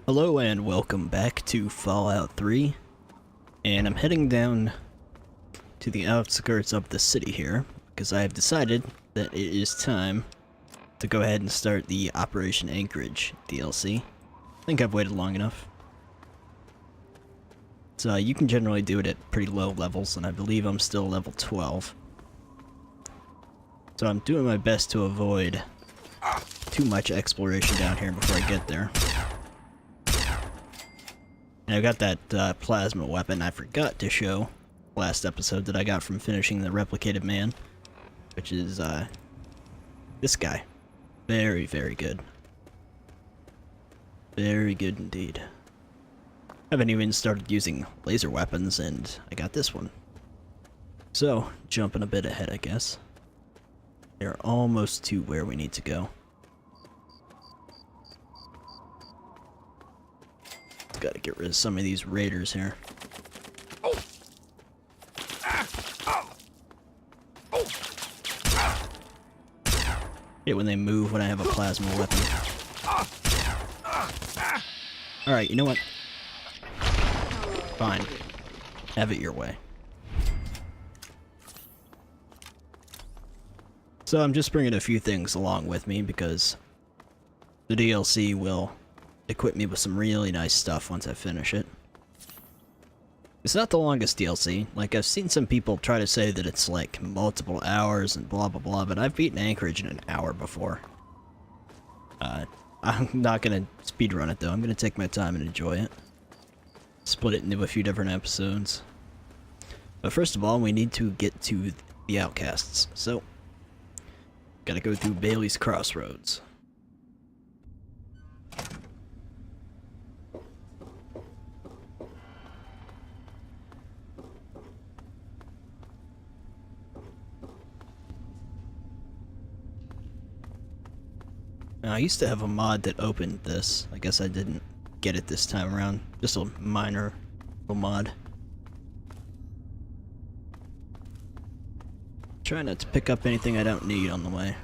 Hello and welcome back to Fallout 3, and I'm heading down to the outskirts of the city here, because I have decided that it is time to go ahead and start the Operation Anchorage DLC. I think I've waited long enough. So you can generally do it at pretty low levels, and I believe I'm still level 12. So I'm doing my best to avoid too much exploration down here before I get there. And I got that plasma weapon I forgot to show last episode that I got from finishing the Replicated Man, which is this guy. Very, very good. Very good indeed. I haven't even started using laser weapons, and I got this one. So, jumping a bit ahead, I guess. They're almost to where we need to go. Gotta get rid of some of these raiders here. Hate when they move when I have a plasma weapon. Alright, you know what? Fine. Have it your way. So I'm just bringing a few things along with me because the DLC will equip me with some really nice stuff once I finish it. It's not the longest DLC. Like, I've seen some people try to say that it's like multiple hours and blah blah blah, but I've beaten Anchorage in an hour before. I'm not gonna speedrun it though. I'm gonna take my time and enjoy it. Split it into a few different episodes. But first of all, we need to get to the Outcasts. So, gotta go through Bailey's Crossroads. Now, I used to have a mod that opened this. I guess I didn't get it this time around. Just a minor little mod. Try not to pick up anything I don't need on the way.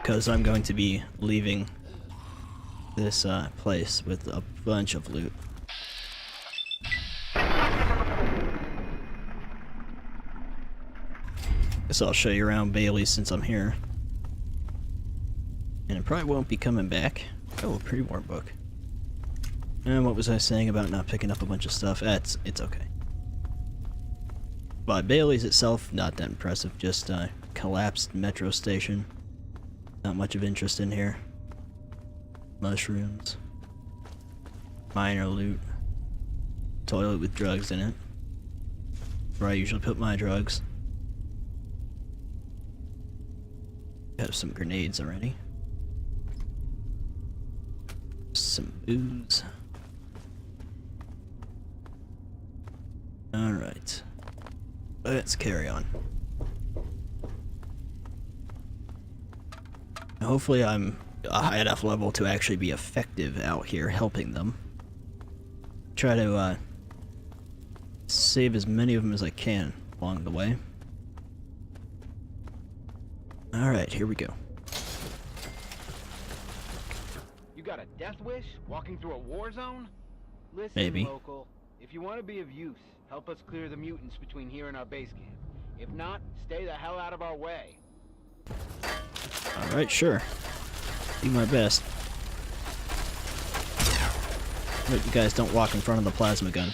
Because I'm going to be leaving this place with a bunch of loot. Guess I'll show you around Bailey since I'm here. And it probably won't be coming back. Oh, a pre-war book. And what was I saying about not picking up a bunch of stuff? It's okay. But Bailey's itself, not that impressive. Just a collapsed metro station. Not much of interest in here. Mushrooms. Minor loot. Toilet with drugs in it. Where I usually put my drugs. Have some grenades already. Some booze. Alright. Let's carry on. Hopefully I'm a high enough level to actually be effective out here helping them. Try to save as many of them as I can along the way. Alright, here we go. You got a death wish walking through a war zone? Listen, Maybe. local, if you want to be of use, help us clear the mutants between here and our base camp. If not, stay the hell out of our way. Alright, sure. Do my best. But you guys don't walk in front of the plasma gun.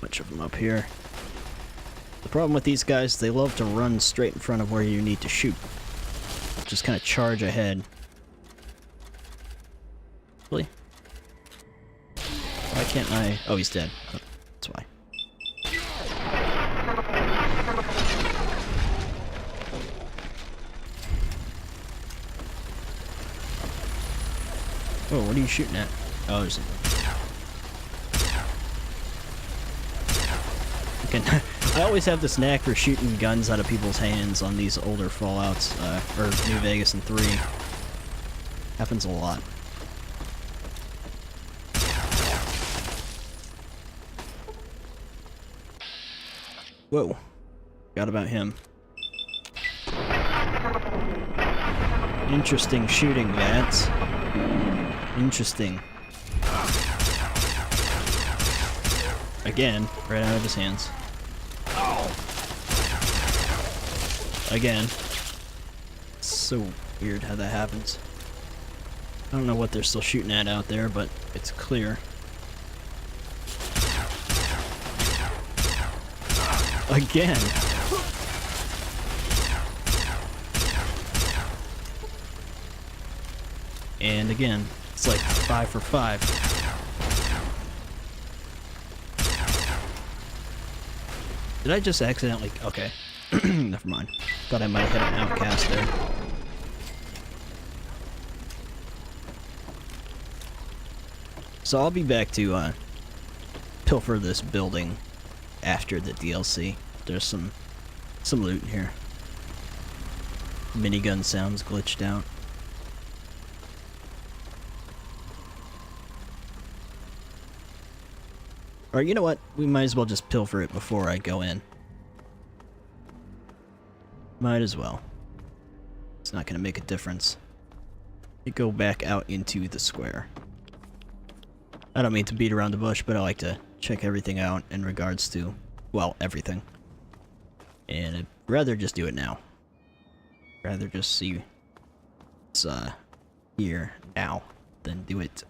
Bunch of them up here. The problem with these guys, they love to run straight in front of where you need to shoot. Just kind of charge ahead. Really? Why can't I? Oh, he's dead. Oh, that's why. Oh, what are you shooting at? Oh, there's something. fucking... I always have this knack for shooting guns out of people's hands on these older Fallouts, or New Vegas and 3. Happens a lot. Whoa. Forgot about him. Interesting shooting, Vats. Interesting. Again, right out of his hands. Again. It's so weird how that happens. I don't know what they're still shooting at out there, but it's clear. Again. And again. It's like 5 for 5. Did I just accidentally... Okay. Never mind. Thought I might have hit an Outcast there. So I'll be back to pilfer this building after the DLC. There's some loot here. Minigun sounds glitched out. Or you know what? We might as well just pilfer it before I go in. Might as well. It's not gonna make a difference. You go back out into the square. I don't mean to beat around the bush, but I like to check everything out in regards to, well, everything. And I'd rather just do it now. Rather just see what's here now than do it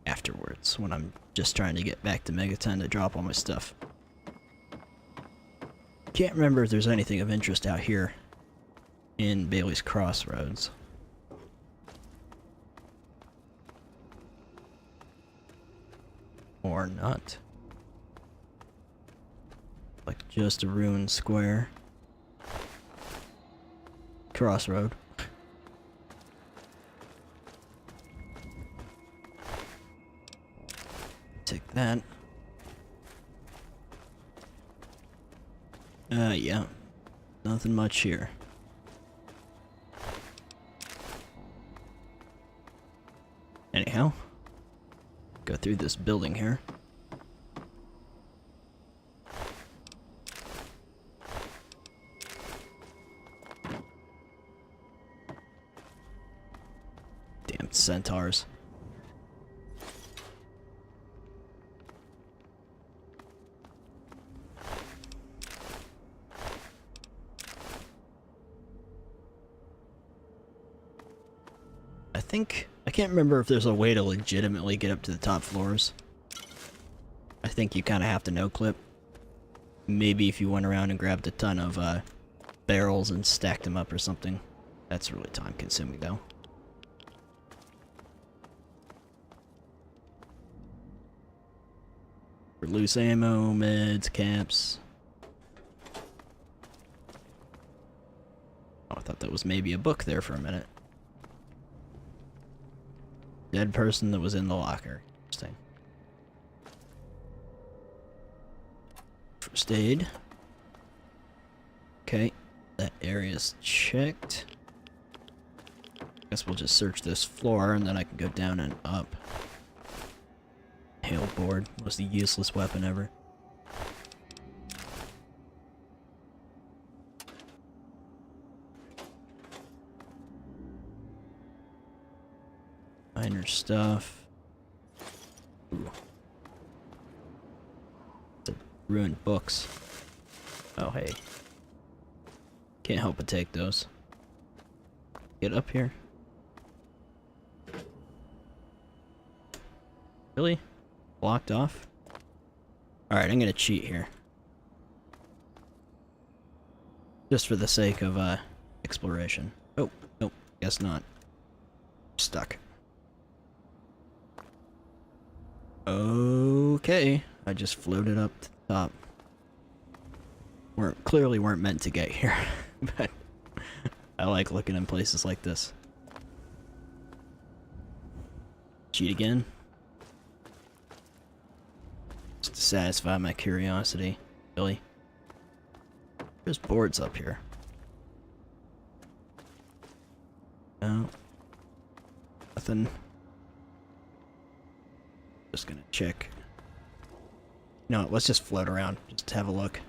afterwards when I'm just trying to get back to Megaton to drop all my stuff. Can't remember if there's anything of interest out here in Bailey's Crossroads. Or not. Like just a ruined square. Crossroad. Take that. Yeah. Nothing much here. Anyhow. Go through this building here. Damn centaurs. I can't remember if there's a way to legitimately get up to the top floors. I think you kind of have to no-clip. Maybe if you went around and grabbed a ton of barrels and stacked them up or something. That's really time-consuming, though. For loose ammo, meds, caps. Oh, I thought that was maybe a book there for a minute. Dead person that was in the locker. Interesting. First aid. Okay, that area's checked. Guess we'll just search this floor and then I can go down and up. Hail board was the useless weapon ever. Minor stuff. Ooh. The ruined books. Oh, hey. Can't help but take those. Get up here. Really? Blocked off? Alright, I'm gonna cheat here. Just for the sake of, exploration. Oh, nope. Guess not. Stuck. Okay, I just floated up to the top. Clearly weren't meant to get here, but I like looking in places like this. Cheat again. Just to satisfy my curiosity. Really? There's boards up here. No. Nothing. Just gonna check. No, let's just float around. Just have a look.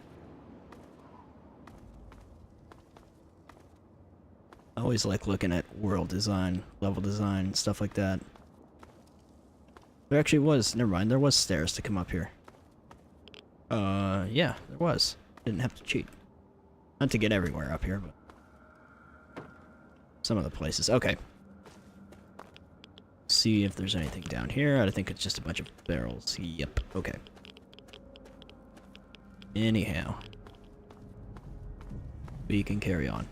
I always like looking at world design, level design, stuff like that. There actually was, never mind, there was stairs to come up here. Yeah, there was. Didn't have to cheat. Not to get everywhere up here, but some of the places. Okay. See if there's anything down here. I think it's just a bunch of barrels. Yep, okay. Anyhow. We can carry on.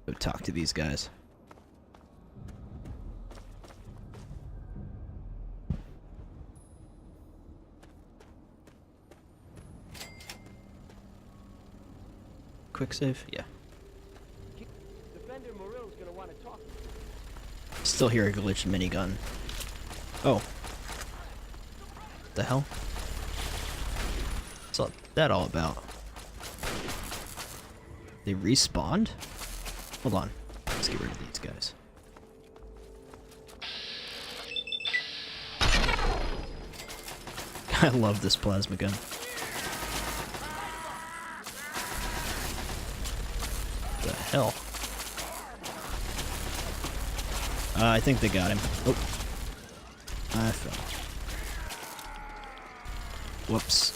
Go talk to these guys. Quick save? Yeah. Defender Morill's gonna want to talk. Still hear a glitched minigun. Oh. What the hell? What's that all about? They respawned? Hold on. Let's get rid of these guys. I love this plasma gun. What the hell? I think they got him. Oh. I fell. Whoops.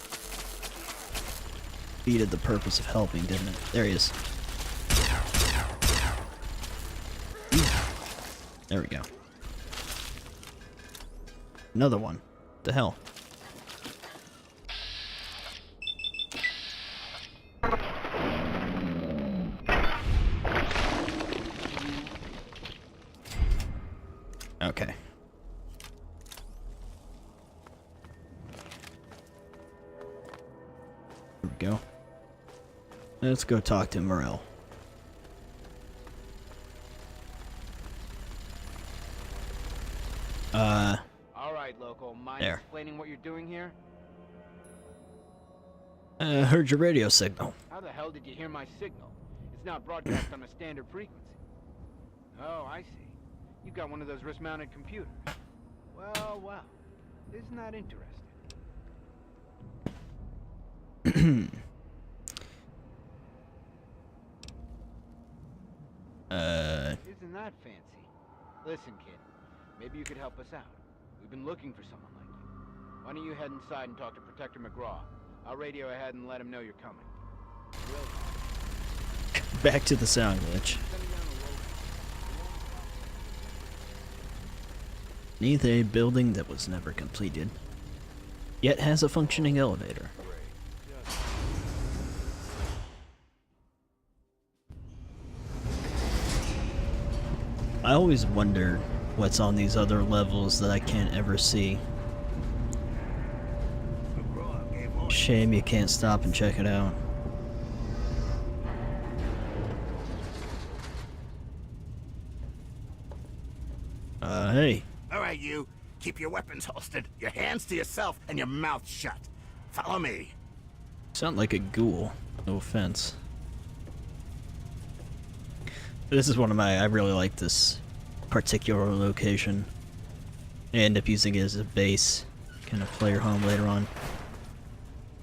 Defeated the purpose of helping, didn't it? There he is. There we go. Another one. What the hell? Okay. There we go. Let's go talk to Morell. All right, local. Mind There. explaining what you're doing here? Heard your radio signal. How the hell did you hear my signal? It's not broadcast on a standard frequency. Oh, I see. You got one of those wrist-mounted computers. Well, well. Isn't that interesting? Isn't that fancy? Listen, kid. Maybe you could help us out. We've been looking for someone like you. Why don't you head inside and talk to Protector McGraw? I'll radio ahead and let him know you're coming. Back to the sound glitch. Beneath a building that was never completed, yet has a functioning elevator. I always wonder what's on these other levels that I can't ever see. Shame you can't stop and check it out. Hey. All right, you. Keep your weapons holstered, your hands to yourself, and your mouth shut. Follow me. Sound like a ghoul. No offense. This is one of my... I really like this particular location. I end up using it as a base. Kind of player home later on.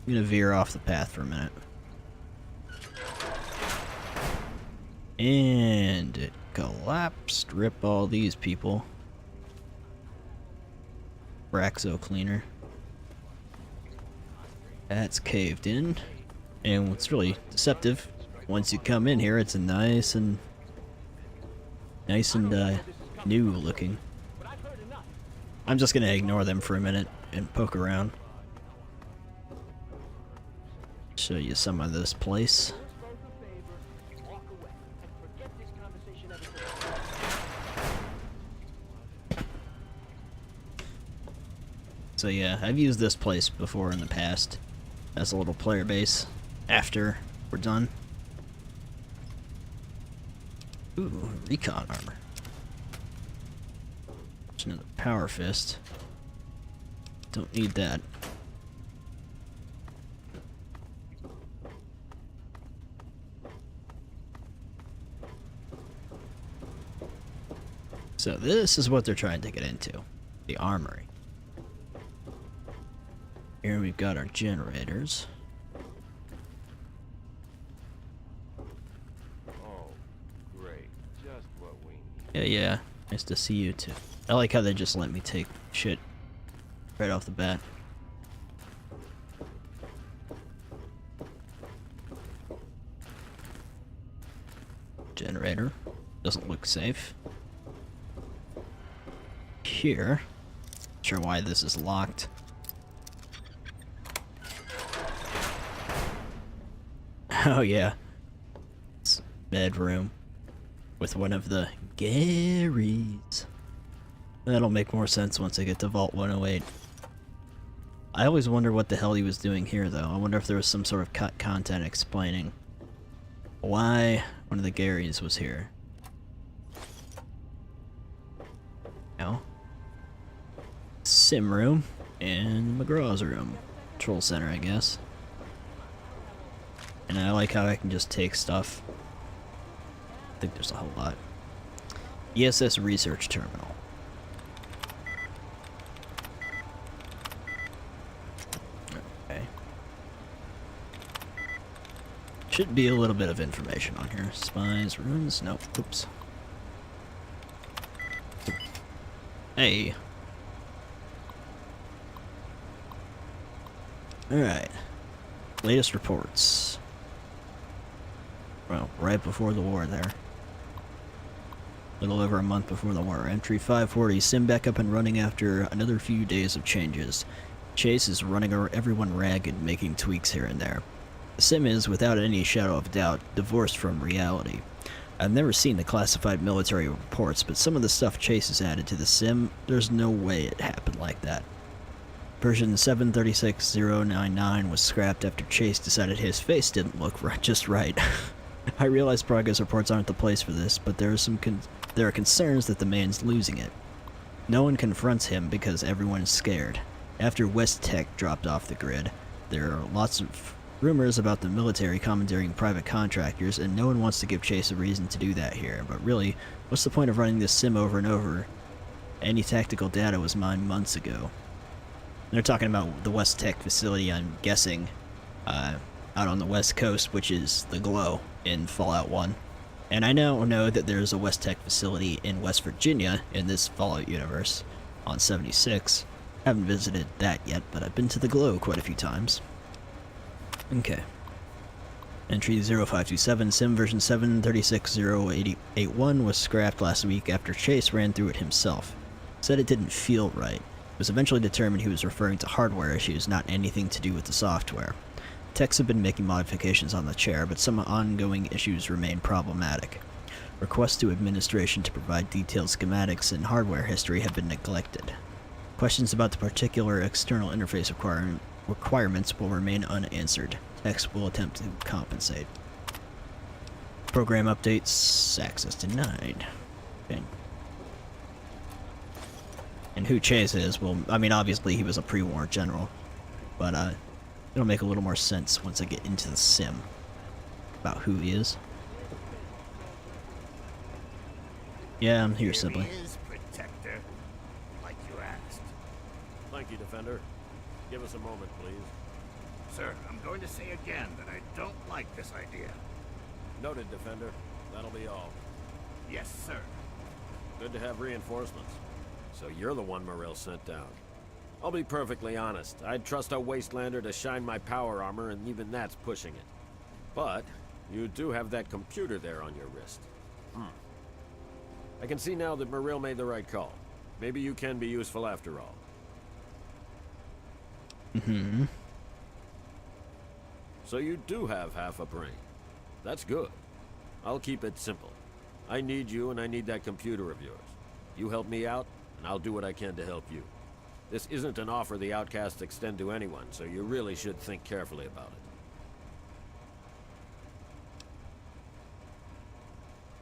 I'm gonna veer off the path for a minute. And it collapsed. Rip all these people. Braxo cleaner. That's caved in. And what's really deceptive, once you come in here, it's a nice and new looking. I'm just gonna ignore them for a minute and poke around. Show you some of this place. So yeah, I've used this place before in the past as a little player base after we're done. Ooh, recon armor. There's another power fist. Don't need that. So this is what they're trying to get into. The armory. Here we've got our generators. Oh, great. Just what we need. Yeah. Nice to see you too. I like how they just let me take shit right off the bat. Generator. Doesn't look safe. Here. Not sure why this is locked. Oh yeah. It's bedroom. With one of the Garys. That'll make more sense once I get to Vault 108. I always wonder what the hell he was doing here though. I wonder if there was some sort of cut content explaining why one of the Garys was here. No. Sim room and McGraw's room. Control center, I guess. And I like how I can just take stuff. I think there's a whole lot. ESS Research Terminal. Okay. Should be a little bit of information on here. Spies, runes, nope, oops. Hey. Alright. Latest reports. Well, right before the war there. A little over a month before the war. Entry 540. Sim back up and running after another few days of changes. Chase is running everyone ragged, making tweaks here and there. The sim is, without any shadow of doubt, divorced from reality. I've never seen the classified military reports, but some of the stuff Chase has added to the sim, there's no way it happened like that. Version 736099 was scrapped after Chase decided his face didn't look just right. I realize progress reports aren't the place for this, but there are concerns that the man's losing it. No one confronts him because everyone is scared. After West Tech dropped off the grid, there are lots of rumors about the military commandeering private contractors, and no one wants to give Chase a reason to do that here. But really, what's the point of running this sim over and over? Any tactical data was mined months ago. They're talking about the West Tech facility, I'm guessing, out on the West Coast, which is the Glow in Fallout 1. And I now know that there's a West Tech facility in West Virginia in this Fallout universe on 76. Haven't visited that yet, but I've been to the Glow quite a few times. Okay. Entry 0527, Sim version 736081 was scrapped last week after Chase ran through it himself. Said it didn't feel right. It was eventually determined he was referring to hardware issues, not anything to do with the software. Techs have been making modifications on the chair, but some ongoing issues remain problematic. Requests to administration to provide detailed schematics and hardware history have been neglected. Questions about the particular external interface requirements will remain unanswered. Techs will attempt to compensate. Program updates, access denied. Okay. And who Chase is, well, I mean, obviously he was a pre-war general, but it'll make a little more sense once I get into the sim about who he is. Yeah, I'm here, Sibley. Here he is, Protector, like you asked. Thank you, Defender. Give us a moment, please. Sir, I'm going to say again that I don't like this idea. Noted, Defender. That'll be all. Yes, sir. Good to have reinforcements. So you're the one Morell sent down. I'll be perfectly honest. I'd trust a Wastelander to shine my power armor, and even that's pushing it. But you do have that computer there on your wrist. I can see now that Morell made the right call. Maybe you can be useful after all. Mm-hmm. So you do have half a brain. That's good. I'll keep it simple. I need you, and I need that computer of yours. You help me out, and I'll do what I can to help you. This isn't an offer the Outcasts extend to anyone, so you really should think carefully about it.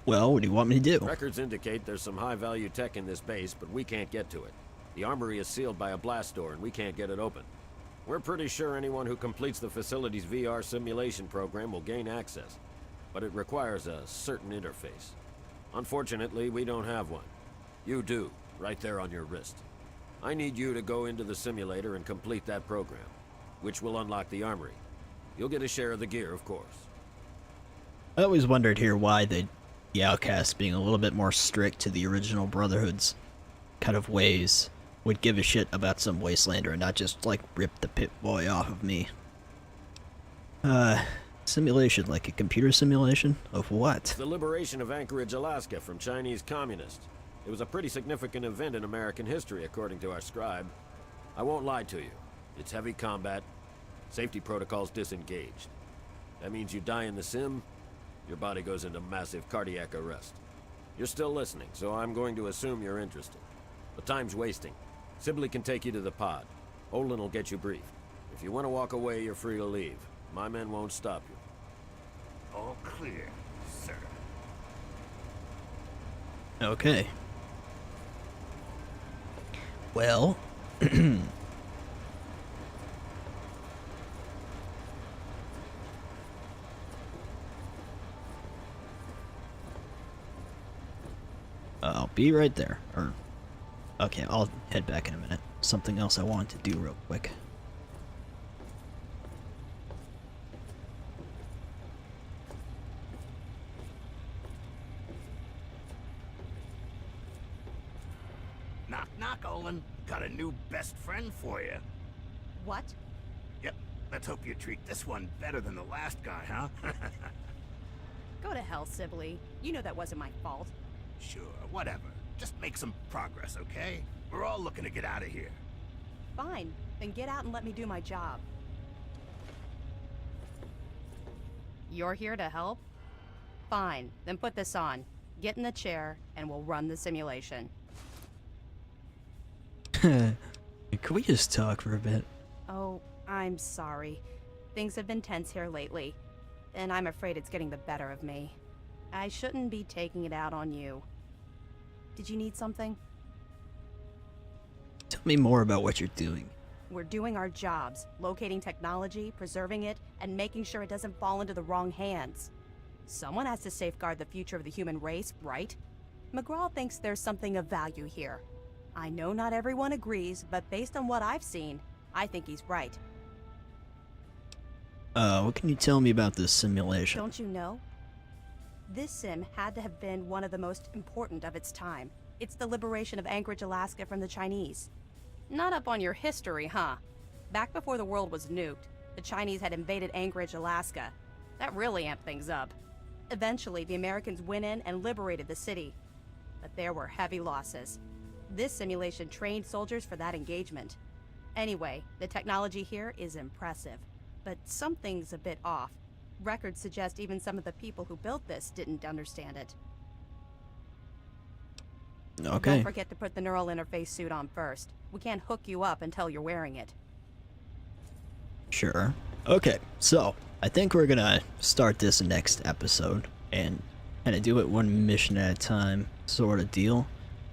Well, what do you want me to do? Records indicate there's some high-value tech in this base, but we can't get to it. The armory is sealed by a blast door, and we can't get it open. We're pretty sure anyone who completes the facility's VR simulation program will gain access, but it requires a certain interface. Unfortunately, we don't have one. You do, right there on your wrist. I need you to go into the simulator and complete that program, which will unlock the armory. You'll get a share of the gear, of course. I always wondered here why the Outcasts, being a little bit more strict to the original Brotherhood's kind of ways, would give a shit about some Wastelander and not just, like, rip the Pip-Boy off of me. Simulation, like a computer simulation? Of what? The liberation of Anchorage, Alaska from Chinese communists. It was a pretty significant event in American history, according to our scribe. I won't lie to you. It's heavy combat, safety protocols disengaged. That means you die in the sim, your body goes into massive cardiac arrest. You're still listening, so I'm going to assume you're interested. But time's wasting. Sibley can take you to the pod. Olin will get you briefed. If you want to walk away, you're free to leave. My men won't stop you. All clear, sir. Okay. Well... I'll be right there. Or, okay, I'll head back in a minute. Something else I want to do real quick. Knock, knock, Olin. Got a new best friend for you. What? Yep, let's hope you treat this one better than the last guy, huh? Go to hell, Sibley. You know that wasn't my fault. Sure, whatever. Just make some progress, okay? We're all looking to get out of here. Fine. Then get out and let me do my job. You're here to help? Fine. Then put this on. Get in the chair, and we'll run the simulation. Can we just talk for a bit? Oh, I'm sorry. Things have been tense here lately, and I'm afraid it's getting the better of me. I shouldn't be taking it out on you. Did you need something? Tell me more about what you're doing. We're doing our jobs, locating technology, preserving it, and making sure it doesn't fall into the wrong hands. Someone has to safeguard the future of the human race, right? McGraw thinks there's something of value here. I know not everyone agrees, but based on what I've seen, I think he's right. What can you tell me about this simulation? Don't you know? This sim had to have been one of the most important of its time. It's the liberation of Anchorage, Alaska from the Chinese. Not up on your history, huh? Back before the world was nuked, the Chinese had invaded Anchorage, Alaska. That really amped things up. Eventually, the Americans went in and liberated the city. But there were heavy losses. This simulation trained soldiers for that engagement. Anyway, the technology here is impressive. But something's a bit off. Records suggest even some of the people who built this didn't understand it. Okay. Don't forget to put the neural interface suit on first. We can't hook you up until you're wearing it. Sure. Okay, so I think we're gonna start this next episode and kind of do it one mission at a time sort of deal.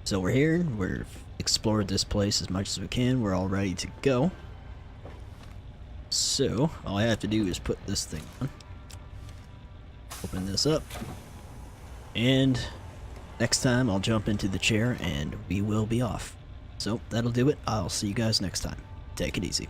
So we're here, we've explored this place as much as we can, we're all ready to go. So, all I have to do is put this thing on. Open this up. And next time I'll jump into the chair and we will be off. So that'll do it. I'll see you guys next time. Take it easy.